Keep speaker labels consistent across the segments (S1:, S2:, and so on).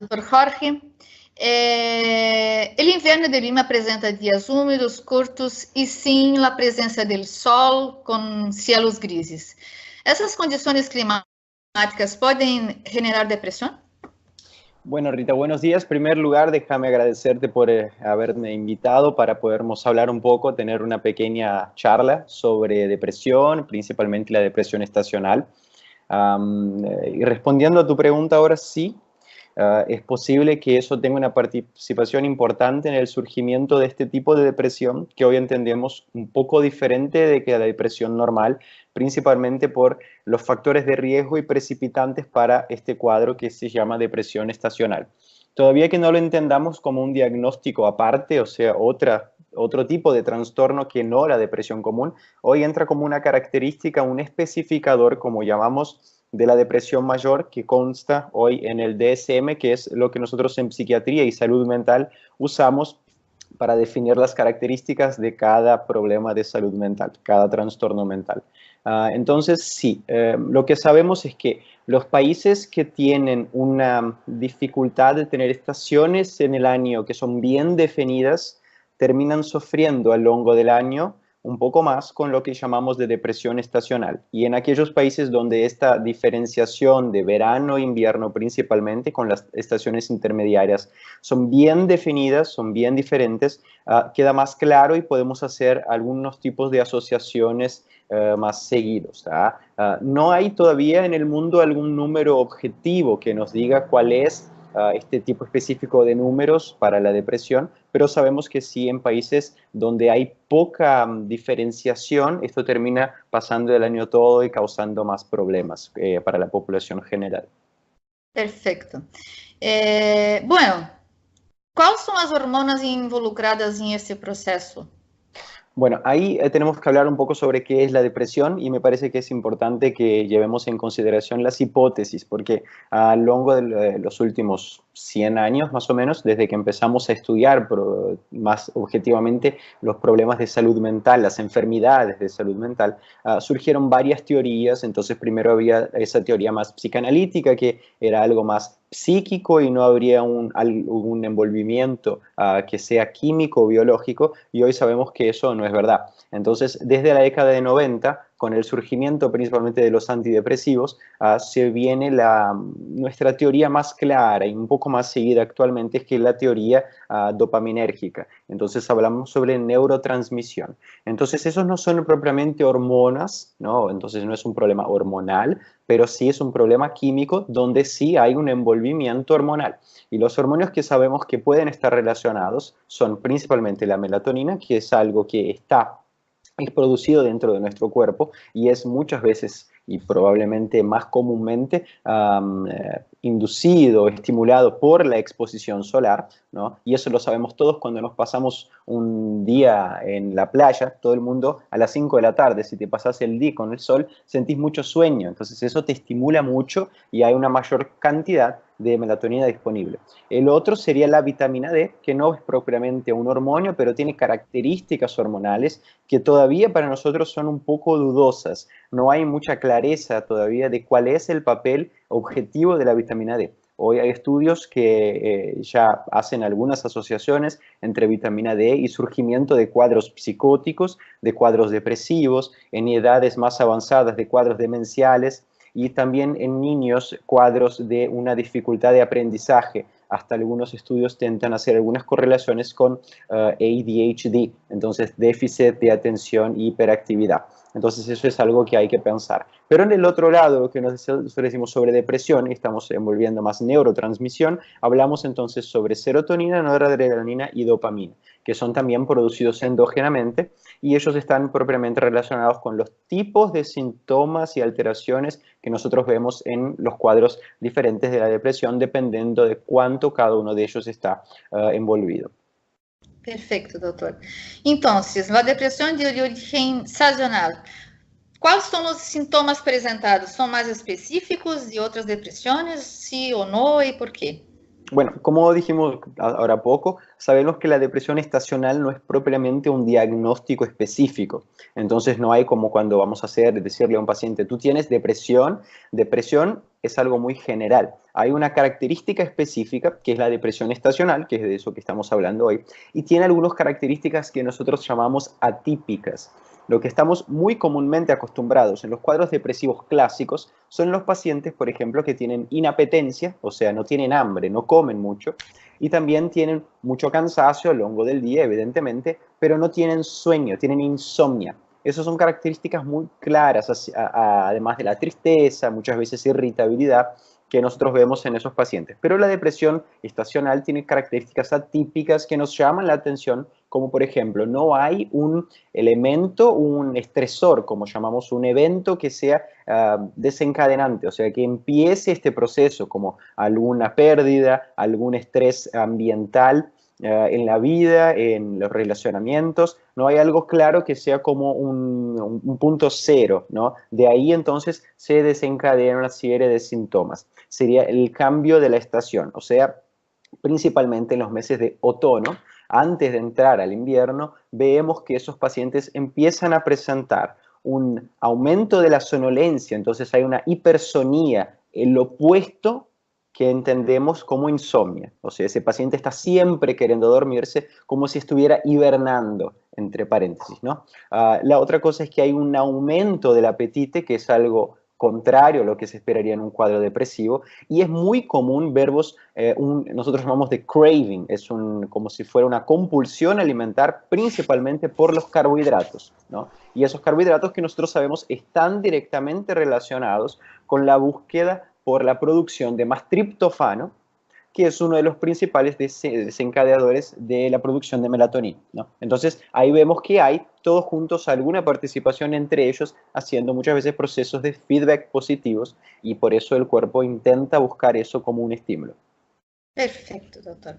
S1: Dr. Jorge. El inverno de Lima apresenta dias úmidos, curtos e sim a presença do sol com cielos grises. Essas condições climáticas podem generar depressão?
S2: Bueno, Rita, buenos días. En primer lugar, déjame agradecerte por haberme invitado para podermos hablar un poco, tener una pequeña charla sobre depresión, principalmente la depresión estacional. Y respondiendo a tu pregunta ahora, sí, es posible que eso tenga una participación importante en el surgimiento de este tipo de depresión, que hoy entendemos un poco diferente de que la depresión normal, principalmente por los factores de riesgo y precipitantes para este cuadro que se llama depresión estacional. Todavía que no lo entendamos como un diagnóstico aparte, o sea, otro tipo de trastorno que no la depresión común, hoy entra como una característica, un especificador, como llamamos, de la depresión mayor, que consta hoy en el DSM, que es lo que nosotros en psiquiatría y salud mental usamos para definir las características de cada problema de salud mental, cada trastorno mental. Entonces, sí, lo que sabemos es que los países que tienen una dificultad de tener estaciones en el año que son bien definidas, terminan sufriendo a lo largo del año un poco más con lo que llamamos de depresión estacional. Y en aquellos países donde esta diferenciación de verano e invierno principalmente con las estaciones intermediarias son bien definidas, son bien diferentes, queda más claro y podemos hacer algunos tipos de asociaciones más seguidos. No hay todavía en el mundo algún número objetivo que nos diga cuál es este tipo específico de números para la depresión, pero sabemos que sí en países donde hay poca diferenciación, esto termina pasando el año todo y causando más problemas para la población general.
S1: Perfeito. Bueno, quais são as hormonas involucradas em esse processo?
S2: Bueno, ahí tenemos que hablar un poco sobre qué es la depresión y me parece que es importante que llevemos en consideración las hipótesis, porque a lo largo de los últimos 100 años más o menos, desde que empezamos a estudiar más objetivamente los problemas de salud mental, las enfermedades de salud mental, surgieron varias teorías. Entonces primero había esa teoría más psicanalítica, que era algo más psíquico y no habría un envolvimiento que sea químico o biológico, y hoy sabemos que eso no es verdad. Entonces, desde la década de 90, con el surgimiento principalmente de los antidepresivos, se viene nuestra teoría más clara y un poco más seguida actualmente, es que es la teoría dopaminérgica. Entonces hablamos sobre neurotransmisión. Entonces esos no son propiamente hormonas, ¿no? Entonces no es un problema hormonal, pero sí es un problema químico donde sí hay un envolvimiento hormonal. Y los hormonas que sabemos que pueden estar relacionados son principalmente la melatonina, que es algo que es producido dentro de nuestro cuerpo y es muchas veces y probablemente más comúnmente inducido, estimulado por la exposición solar, ¿no? Y eso lo sabemos todos cuando nos pasamos un día en la playa, todo el mundo a las 5 de la tarde, si te pasas el día con el sol, sentís mucho sueño, entonces eso te estimula mucho y hay una mayor cantidad de melatonina disponible. El otro sería la vitamina D, que no es propiamente un hormonio, pero tiene características hormonales que todavía para nosotros son un poco dudosas. No hay mucha clareza todavía de cuál es el papel objetivo de la vitamina D. Hoy hay estudios que ya hacen algunas asociaciones entre vitamina D y surgimiento de cuadros psicóticos, de cuadros depresivos, en edades más avanzadas de cuadros demenciales, y también en niños cuadros de una dificultad de aprendizaje. Hasta algunos estudios intentan hacer algunas correlaciones con ADHD, entonces déficit de atención y hiperactividad. Entonces eso es algo que hay que pensar. Pero en el otro lado, lo que nosotros decimos sobre depresión, y estamos envolviendo más neurotransmisión, hablamos entonces sobre serotonina, noradrenalina y dopamina, que son también producidos endógenamente, y ellos están propiamente relacionados con los tipos de síntomas y alteraciones que nosotros vemos en los cuadros diferentes de la depresión, dependiendo de cuánto cada uno de ellos está envolvido.
S1: Perfeito, doutor. Então, a depressão de origem sazonal, quais são os sintomas apresentados? São mais específicos de outras depressões? Sí ou não e por quê?
S2: Bueno, como dijimos ahora poco, sabemos que la depresión estacional no es propiamente un diagnóstico específico. Entonces no hay como cuando vamos a decirle a un paciente, tú tienes depresión es algo muy general. Hay una característica específica, que es la depresión estacional, que es de eso que estamos hablando hoy, y tiene algunas características que nosotros llamamos atípicas. Lo que estamos muy comúnmente acostumbrados en los cuadros depresivos clásicos son los pacientes, por ejemplo, que tienen inapetencia, o sea, no tienen hambre, no comen mucho, y también tienen mucho cansancio a lo largo del día, evidentemente, pero no tienen sueño, tienen insomnia. Esas son características muy claras, además de la tristeza, muchas veces irritabilidad, que nosotros vemos en esos pacientes. Pero la depresión estacional tiene características atípicas que nos llaman la atención, como por ejemplo, no hay un elemento, un estresor, como llamamos, un evento que sea desencadenante, o sea, que empiece este proceso, como alguna pérdida, algún estrés ambiental, en la vida, en los relacionamientos, no hay algo claro que sea como un punto cero, ¿no? De ahí entonces se desencadena una serie de síntomas. Sería el cambio de la estación, o sea, principalmente en los meses de otono, antes de entrar al invierno, vemos que esos pacientes empiezan a presentar un aumento de la sonolencia, entonces hay una hipersonía, el opuesto que entendemos como insomnia. O sea, ese paciente está siempre queriendo dormirse como si estuviera hibernando, entre paréntesis, ¿no? La otra cosa es que hay un aumento del apetito, que es algo contrario a lo que se esperaría en un cuadro depresivo, y es muy común verbos, nosotros llamamos de craving, es como si fuera una compulsión alimentar principalmente por los carbohidratos, ¿no? Y esos carbohidratos que nosotros sabemos están directamente relacionados con la búsqueda por la producción de más triptofano, que es uno de los principales desencadenadores de la producción de melatonina, ¿no? Entonces, ahí vemos que hay todos juntos alguna participación entre ellos, haciendo muchas veces procesos de feedback positivos, y por eso el cuerpo intenta buscar eso como un estímulo.
S1: Perfecto, doctor.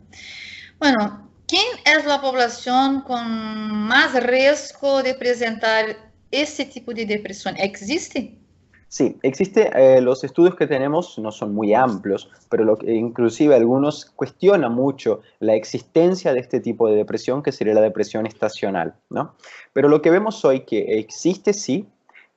S1: Bueno, ¿quién es la población con más riesgo de presentar este tipo de depresión? ¿Existe?
S2: Sí, existe, los estudios que tenemos no son muy amplios, pero inclusive algunos cuestionan mucho la existencia de este tipo de depresión, que sería la depresión estacional, ¿no? Pero lo que vemos hoy que existe, sí,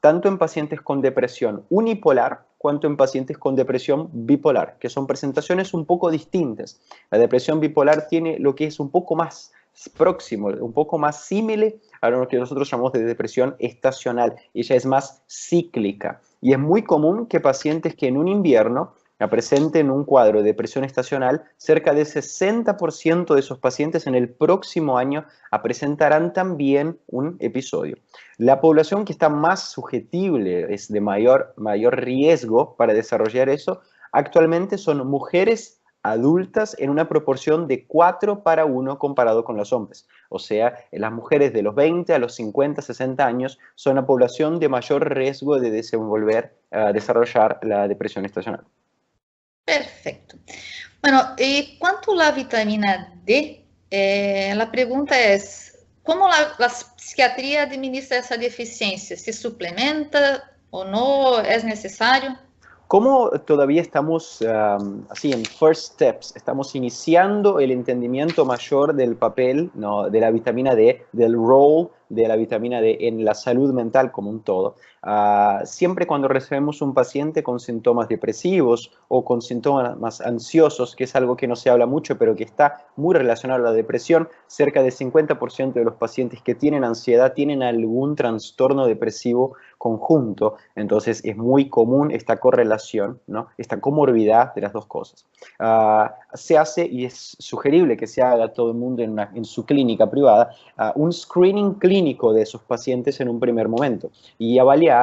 S2: tanto en pacientes con depresión unipolar cuanto en pacientes con depresión bipolar, que son presentaciones un poco distintas. La depresión bipolar tiene lo que es un poco más próximo, un poco más similar a lo que nosotros llamamos de depresión estacional. Ella es más cíclica. Y es muy común que pacientes que en un invierno presenten un cuadro de depresión estacional, cerca del 60% de esos pacientes en el próximo año presentarán también un episodio. La población que está más susceptible, es de mayor riesgo para desarrollar eso, actualmente son mujeres adultas en una proporción de 4:1 comparado con los hombres. O sea, las mujeres de los 20 a los 50, 60 años son la población de mayor riesgo de desarrollar la depresión estacional.
S1: Perfecto. Bueno, y cuanto a la vitamina D, la pregunta es, ¿cómo la psiquiatría administra esa deficiencia? ¿Se suplementa o no? ¿Es necesario?
S2: ¿Cómo todavía estamos así en first steps? Estamos iniciando el entendimiento mayor del papel, ¿no?, de la vitamina D, del rol de la vitamina D en la salud mental como un todo. Siempre cuando recibimos un paciente con síntomas depresivos o con síntomas más ansiosos, que es algo que no se habla mucho, pero que está muy relacionado a la depresión, cerca del 50% de los pacientes que tienen ansiedad tienen algún trastorno depresivo conjunto. Entonces es muy común esta correlación, ¿no?, esta comorbidad de las dos cosas. Se hace, y es sugerible que se haga todo el mundo en su clínica privada, un screening clínico de esos pacientes en un primer momento y evaluar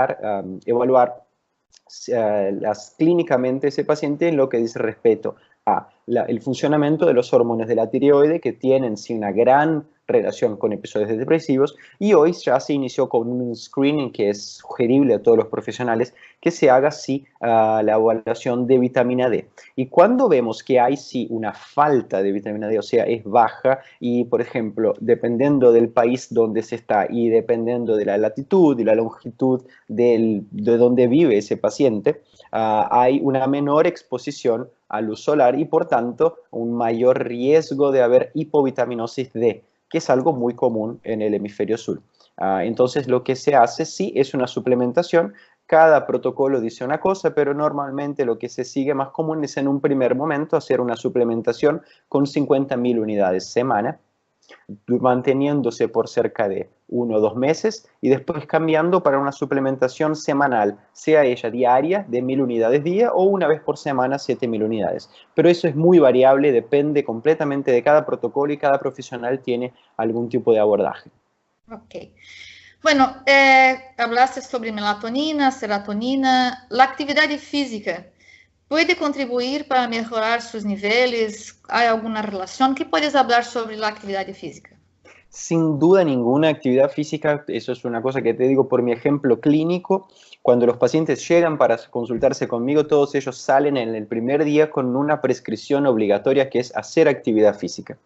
S2: clínicamente ese paciente en lo que dice respecto a el funcionamiento de los hormonas de la tiroide, que tienen sí una gran relación con episodios depresivos, y hoy ya se inició con un screening que es sugerible a todos los profesionales que se haga sí la evaluación de vitamina D. Y cuando vemos que hay sí una falta de vitamina D, o sea, es baja, y por ejemplo, dependiendo del país donde se está y dependiendo de la latitud y la longitud de donde vive ese paciente, hay una menor exposición a luz solar y por tanto un mayor riesgo de haber hipovitaminosis D, que es algo muy común en el hemisferio sur. Entonces lo que se hace sí es una suplementación Cada protocolo dice una cosa, pero normalmente lo que se sigue más común es en un primer momento hacer una suplementación con 50.000 unidades semana, manteniéndose por cerca de 1 o 2 meses y después cambiando para una suplementación semanal, sea ella diaria de 1.000 unidades día o una vez por semana 7.000 unidades. Pero eso es muy variable, depende completamente de cada protocolo y cada profesional tiene algún tipo de abordaje.
S1: Ok. Bueno, hablaste sobre melatonina, serotonina. La actividad física puede contribuir para mejorar sus niveles. ¿Hay alguna relación? ¿Qué puedes hablar sobre la actividad física?
S2: Sin duda ninguna, actividad física, eso es una cosa que te digo por mi ejemplo clínico. Cuando los pacientes llegan para consultarse conmigo, todos ellos salen en el primer día con una prescripción obligatoria que es hacer actividad física.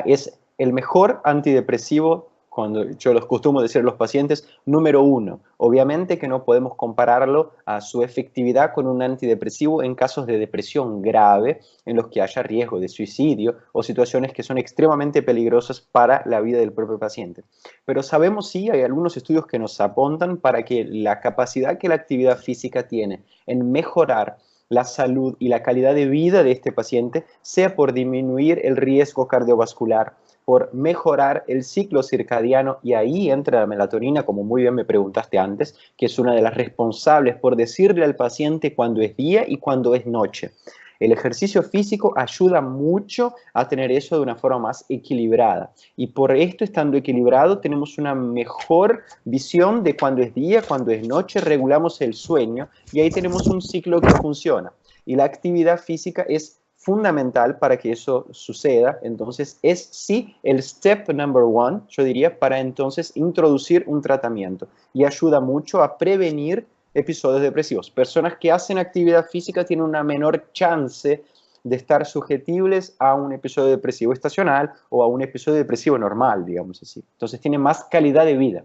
S2: Es el mejor antidepresivo, cuando yo los acostumbro decir a los pacientes, número 1. Obviamente que no podemos compararlo a su efectividad con un antidepresivo en casos de depresión grave, en los que haya riesgo de suicidio o situaciones que son extremadamente peligrosas para la vida del propio paciente. Pero sabemos sí, hay algunos estudios que nos apuntan para que la capacidad que la actividad física tiene en mejorar la salud y la calidad de vida de este paciente sea por disminuir el riesgo cardiovascular, por mejorar el ciclo circadiano, y ahí entra la melatonina, como muy bien me preguntaste antes, que es una de las responsables por decirle al paciente cuándo es día y cuándo es noche. El ejercicio físico ayuda mucho a tener eso de una forma más equilibrada. Y por esto, estando equilibrado, tenemos una mejor visión de cuándo es día, cuándo es noche, regulamos el sueño y ahí tenemos un ciclo que funciona. Y la actividad física es fundamental para que eso suceda. Entonces es sí el step number 1, yo diría, para entonces introducir un tratamiento, y ayuda mucho a prevenir episodios depresivos. Personas que hacen actividad física tienen una menor chance de estar susceptibles a un episodio depresivo estacional o a un episodio depresivo normal, digamos así. Entonces tienen más calidad de vida.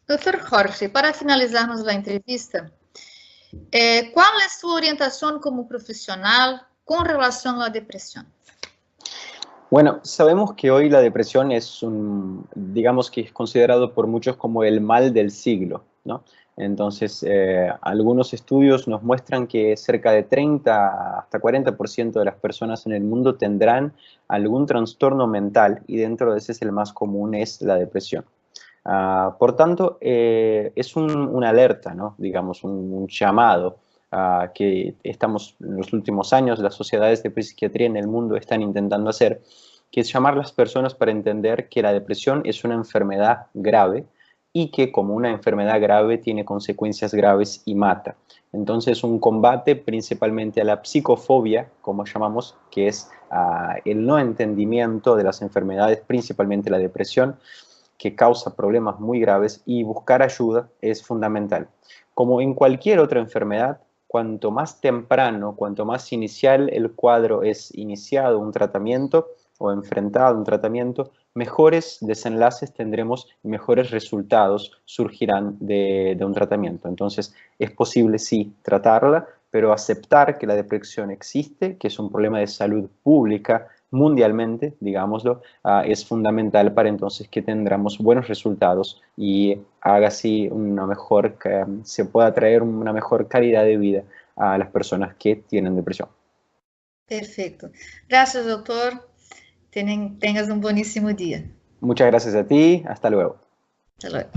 S1: Doctor Jorge, para finalizarmos la entrevista, ¿cuál es su orientación como profesional con relación a la depresión?
S2: Bueno, sabemos que hoy la depresión digamos que es considerado por muchos como el mal del siglo, ¿no? Entonces, algunos estudios nos muestran que cerca de 30 hasta 40% de las personas en el mundo tendrán algún trastorno mental, y dentro de ese es el más común, es la depresión. Por tanto, es una alerta, ¿no? Digamos, un llamado que estamos en los últimos años, las sociedades de psiquiatría en el mundo están intentando hacer, que es llamar a las personas para entender que la depresión es una enfermedad grave y que como una enfermedad grave tiene consecuencias graves y mata. Entonces, un combate principalmente a la psicofobia, como llamamos, que es el no entendimiento de las enfermedades, principalmente la depresión, que causa problemas muy graves, y buscar ayuda es fundamental. Como en cualquier otra enfermedad, cuanto más temprano, cuanto más inicial el cuadro es iniciado un tratamiento o enfrentado un tratamiento, mejores desenlaces tendremos y mejores resultados surgirán de un tratamiento. Entonces, es posible sí tratarla, pero aceptar que la depresión existe, que es un problema de salud pública mundialmente, digámoslo, es fundamental para entonces que tendremos buenos resultados y haga así se pueda traer una mejor calidad de vida a las personas que tienen depresión.
S1: Perfecto. Gracias, doctor. Tengas un buenísimo día.
S2: Muchas gracias a ti. Hasta luego.
S1: Hasta luego.